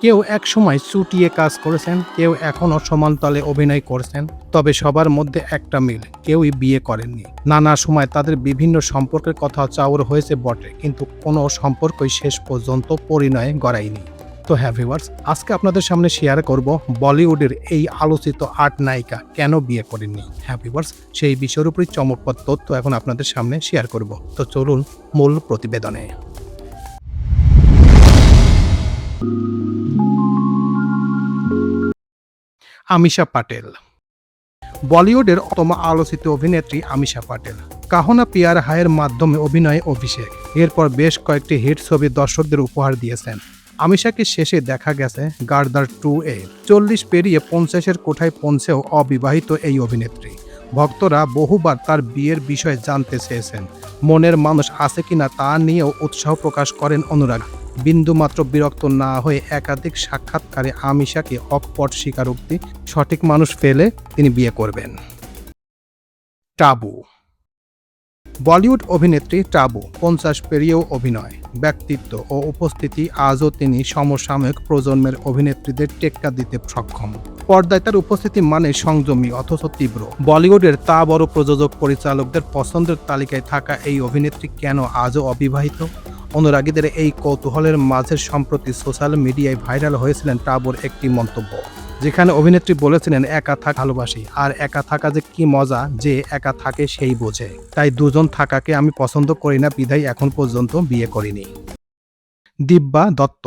কেউ একসময় চুটিয়ে কাজ করেছেন, কেউ এখনও সমানতালে অভিনয় করছেন, তবে সবার মধ্যে একটা মিল, কেউই বিয়ে করেননি। নানা সময় তাদের বিভিন্ন সম্পর্কের কথা চাউর হয়েছে বটে, কিন্তু কোনো সম্পর্কই শেষ পর্যন্ত পরিণয়ে গড়ায়নি। তো হ্যাঁ ভিউয়ার্স, আজকে আপনাদের সামনে শেয়ার করব বলিউডের এই আলোচিত ৮ নায়িকা কেন বিয়ে করেননি। হ্যাঁ ভিউয়ার্স, সেই বিষয়ের উপরই চমকপ্রদ তথ্য এখন আপনাদের সামনে শেয়ার করব। তো চলুন মূল প্রতিবেদনে। আমিষা পাটেল। বলিউডের অন্যতম আলোচিত অভিনেত্রী আমিষা পাটেল কাহো না প্যার হায়ের মাধ্যমে অভিনয়ে অভিষেক। এরপর বেশ কয়েকটি হিট ছবি দর্শকদের উপহার দিয়েছেন। আমিষাকে শেষে দেখা গেছে গার্দার 2-এ 40 পেরিয়ে 50-এর কোঠায় পৌঁছেও অবিবাহিত এই অভিনেত্রী। ভক্তরা বহুবার তার বিয়ের বিষয়ে জানতে চেয়েছেন। মনের মানুষ আছে কিনা তা নিয়েও উৎসাহ প্রকাশ করেন অনুরাগ। বিন্দুমাত্র বিরক্ত না হয়ে একাধিক সাক্ষাৎকারে আমিষাকে অকপট স্বীকারোক্তি, সঠিক মানুষ পেলে তিনি বিয়ে করবেন। টাবু। বলিউড অভিনেত্রী টাবু 50 পেরিয়েও অভিনয়, ব্যক্তিত্ব ও উপস্থিতি আজও তিনি সমসাময়িক প্রজন্মের অভিনেত্রীদের টেক্কা দিতে সক্ষম। পর্দায় তার উপস্থিতি মানে সংযমী অথচ তীব্র। বলিউডের তা বড় প্রযোজক পরিচালকদের পছন্দের তালিকায় থাকা এই অভিনেত্রী কেন আজও অবিবাহিত? অনুরাগীদের এই কৌতূহলের মাঝে সম্প্রতি সোশ্যাল মিডিয়ায় ভাইরাল হয়েছিলেন টাবুর একটি মন্তব্য, যেখানে অভিনেত্রী বলেছিলেন, একা থাকা ভালোবাসি, আর একা থাকা যে কি মজা, যে একা থাকে সেই বোঝে। তাই দুজন থাকাকে আমি পছন্দ করি না, বিধায় এখন পর্যন্ত বিয়ে করিনি। দিব্যা দত্ত।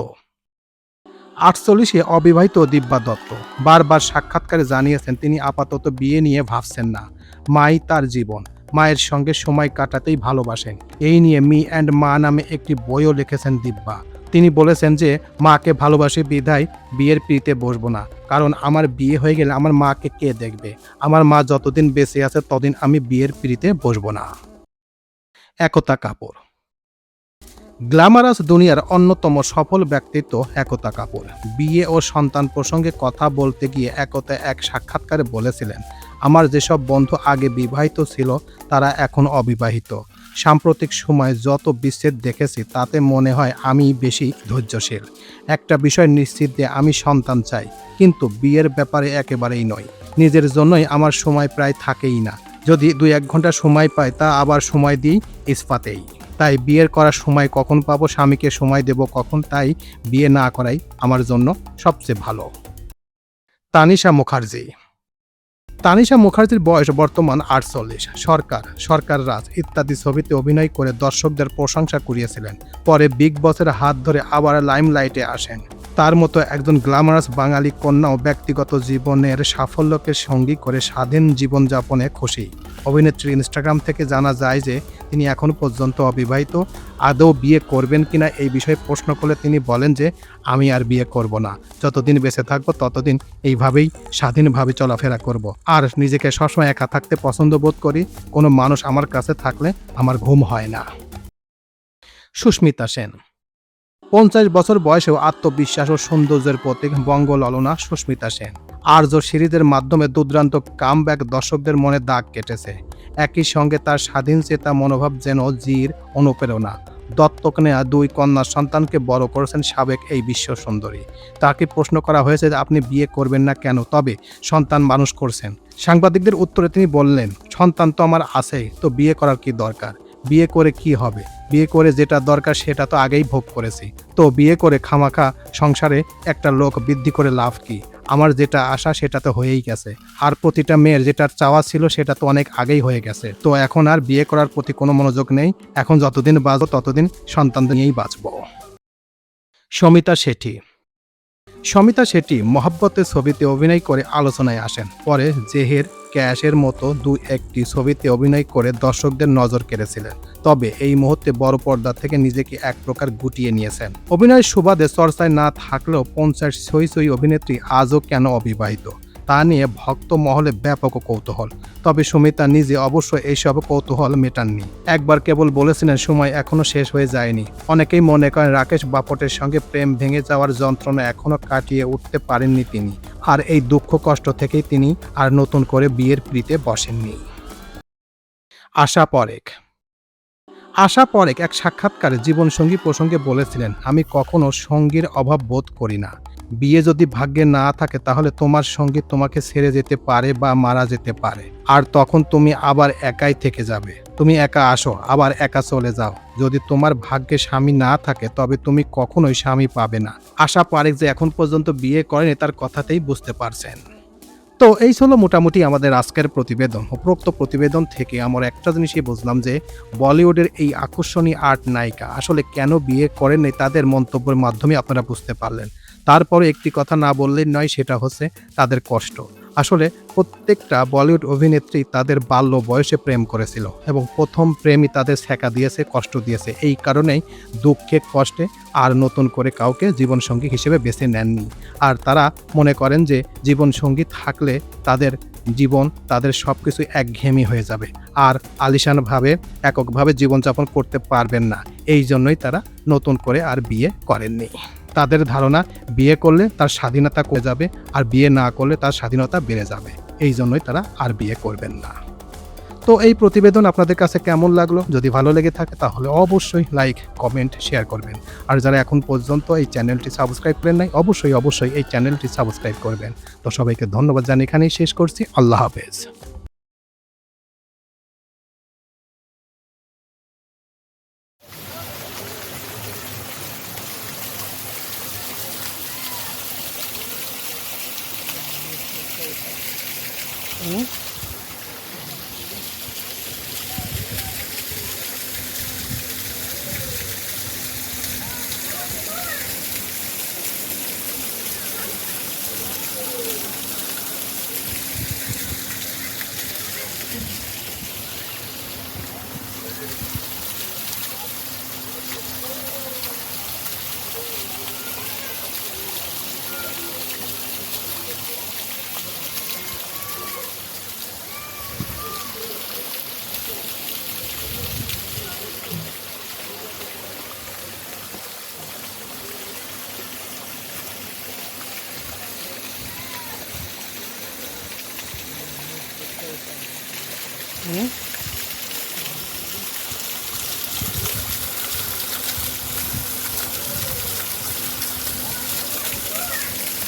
48-এ অবিবাহিত দিব্যা দত্ত বারবার সাক্ষাৎকারে জানিয়েছেন তিনি আপাতত বিয়ে নিয়ে ভাবছেন না। মাই তার জীবন, মায়ের সঙ্গে সময় কাটাতেই ভালোবাসেন। এই নিয়ে মি অ্যান্ড মা নামে একটি বইও লিখেছেন দিব্যা। তিনি বলেছেন যে, মাকে ভালোবাসি বিধায় বিয়ের পিড়িতে বসবো না, কারণ আমার বিয়ে হয়ে গেলে আমার মাকে কে দেখবে? আমার মা যতদিন বেঁচে আছে ততদিন আমি বিয়ের পিড়িতে বসবো না। একতা কাপুর। গ্ল্যামারাস দুনিয়ার অন্যতম সফল ব্যক্তিত্ব একতা কাপুর। বিয়ে ও সন্তান প্রসঙ্গে কথা বলতে গিয়ে একতা এক সাক্ষাৎকারে বলেছিলেন, আমার যেসব বন্ধু আগে বিবাহিত ছিল তারা এখন অবিবাহিত। সাম্প্রতিক সময়ে যত বিচ্ছেদ দেখেছি তাতে মনে হয় আমি বেশি ধৈর্যশীল। একটা বিষয় নিশ্চিত যে আমি সন্তান চাই, কিন্তু বিয়ের ব্যাপারে একেবারেই নয়। নিজের জন্যই আমার সময় প্রায় থাকেই না। যদি 2-1 ঘন্টা সময় পাই তা আবার সময় দিই ইস্পাতেই। তাই বিয়ের করার সময় কখন পাবো, স্বামীকে সময় দেব কখন, তাই বিয়ে না করাই আমার জন্য সবচেয়ে ভালো। তানিশা মুখার্জি। তানিশা মুখার্জির বয়স বর্তমান 48। সরকার রাজ ইত্যাদি ছবিতে অভিনয় করে দর্শকদের প্রশংসা কুড়িয়েছিলেন। পরে বিগ বসের হাত ধরে আবার লাইমলাইটে আসেন। তার মতো একজন গ্ল্যামারাস বাঙালি কন্যাও ব্যক্তিগত জীবনের সাফল্যকে সঙ্গী করে স্বাধীন জীবনযাপনে খুশি। অভিনেত্রীর ইনস্টাগ্রাম থেকে জানা যায় যে তিনি এখন পর্যন্ত অবিবাহিত। আদৌ বিয়ে করবেন কিনা এই বিষয়ে প্রশ্ন করলে তিনি বলেন যে, আমি আর বিয়ে করব না, যতদিন বেঁচে থাকবো ততদিন এইভাবেই স্বাধীনভাবে চলাফেরা করব। আর নিজেকে সবসময় একা থাকতে পছন্দ বোধ করি। কোনো মানুষ আমার কাছে থাকলে আমার ঘুম হয় না। সুস্মিতা সেন। 50 বছর বয়সেও আত্মবিশ্বাস ও সৌন্দর্যের প্রতীক বঙ্গললনা সুস্মিতা সেন। আর্য সিরিজের মাধ্যমে দুর্দান্ত কামব্যাক দর্শকদের মনে দাগ কেটেছে। একই সঙ্গে তার স্বাধীন চেতা মনোভাব যেন জির অনুপ্রেরণা। দত্তক নেয়া 2 কন্যা সন্তানকে বড় করেছেন সাবেক এই বিশ্ব সুন্দরী। তাকে প্রশ্ন করা হয়েছে যে আপনি বিয়ে করবেন না কেন, তবে সন্তান মানুষ করছেন। সাংবাদিকদের উত্তরে তিনি বললেন, সন্তান তো আমার আছেই, তো বিয়ে করার কি দরকার? বিয়ে করে কি হবে? বিয়ে করে যেটা দরকার সেটা তো আগেই ভোগ করেছি, তো বিয়ে করে খামাখা সংসারে একটা লোক বৃদ্ধি করে লাভ কি? আমার যেটা আশা সেটা তো হয়েই গেছে, আর প্রতিটা মেয়ের যেটা চাওয়া ছিল সেটা তো অনেক আগেই হয়ে গেছে। তো এখন আর বিয়ে করার প্রতি কোনো মনোযোগ নেই। এখন যতদিন বাঁচব ততদিন সন্তান নিয়েই বাঁচব। শমিতা শেঠি। শমিতা শেঠি মহব্বতের ছবিতে অভিনয় করে আলোচনায় আসেন। পরে জেহের, ক্যাশের মতো 2-1টি ছবিতে অভিনয় করে দর্শকদের নজর কেড়েছিলেন। তবে এই মুহূর্তে বড় পর্দা থেকে নিজেকে এক প্রকার গুটিয়ে নিয়েছেন। অভিনয়ের সুবাদে চর্চায় না থাকলেও 50 ছই অভিনেত্রী আজও কেন অবিবাহিত তা নিয়ে ভক্ত মহলে ব্যাপক কৌতূহল। তবে সুমিতা নিজে অবশ্য এইসব কৌতূহল মেটাননি। একবার কেবল বলেছিলেন, সময় এখনো শেষ হয়ে যায়নি। অনেকেই মনে করেন রাকেশ বাপটের সঙ্গে প্রেম ভেঙে যাওয়ার যন্ত্রণা এখনো কাটিয়ে উঠতে পারেননি তিনি, আর এই দুঃখ কষ্ট থেকেই তিনি আর নতুন করে বিয়ের পিড়িতে বসেননি। আশা পরেখ। আশা পরেক এক সাক্ষাৎকারে জীবনসঙ্গী প্রসঙ্গে বলেছিলেন, আমি কখনো সঙ্গীর অভাব বোধ করি না। বিয়ে যদি ভাগ্যে না থাকে তাহলে তোমার সঙ্গী তোমাকে ছেড়ে যেতে পারে বা মারা যেতে পারে, আর তখন তুমি আবার একাই থেকে যাবে। তুমি একা আসো আবার একা চলে যাও। যদি তোমার ভাগ্যে স্বামী না থাকে তবে তুমি কখনোই স্বামী পাবে না। আশা পারেক যে এখন পর্যন্ত বিয়ে করেনি তার কথাতেই বুঝতে পারছেন। তো এই ছিল মোটামুটি আমাদের আজকের প্রতিবেদন। উপরোক্ত প্রতিবেদন থেকে আমরা একটা জিনিসই বুঝলাম যে বলিউডের এই আকর্ষণীয় আর্ট নায়িকা আসলে কেন বিয়ে করেননি তাদের মন্তব্যের মাধ্যমে আপনারা বুঝতে পারলেন। তারপরে একটি কথা না বললেই নয়, সেটা হচ্ছে তাদের কষ্ট। আসলে প্রত্যেকটা বলিউড অভিনেত্রী তাদের বাল্য বয়সে প্রেম করেছিল এবং প্রথম প্রেমই তাদের ছ্যাঁকা দিয়েছে, কষ্ট দিয়েছে। এই কারণেই দুঃখে কষ্টে আর নতুন করে কাউকে জীবনসঙ্গী হিসেবে বেছে নেননি। আর তারা মনে করেন যে জীবনসঙ্গী থাকলে তাদের জীবন, তাদের সব কিছু একঘেয়েমি হয়ে যাবে, আর আলিশানভাবে এককভাবে জীবনযাপন করতে পারবেন না। এই জন্যই তারা নতুন করে আর বিয়ে করেননি। তাদের ধারণা বিয়ে করলে তার স্বাধীনতা কমে যাবে, আর বিয়ে না করলে তার স্বাধীনতা বেড়ে যাবে। এই জন্যই তারা আর বিয়ে করবেন না। তো এই প্রতিবেদন আপনাদের কাছে কেমন লাগলো? যদি ভালো লেগে থাকে তাহলে অবশ্যই লাইক, কমেন্ট, শেয়ার করবেন। আর যারা এখন পর্যন্ত এই চ্যানেলটি সাবস্ক্রাইব করেন নাই অবশ্যই এই চ্যানেলটি সাবস্ক্রাইব করবেন। তো সবাইকে ধন্যবাদ জানিয়ে এখানেই শেষ করছি। আল্লাহ হাফেজ। হুম।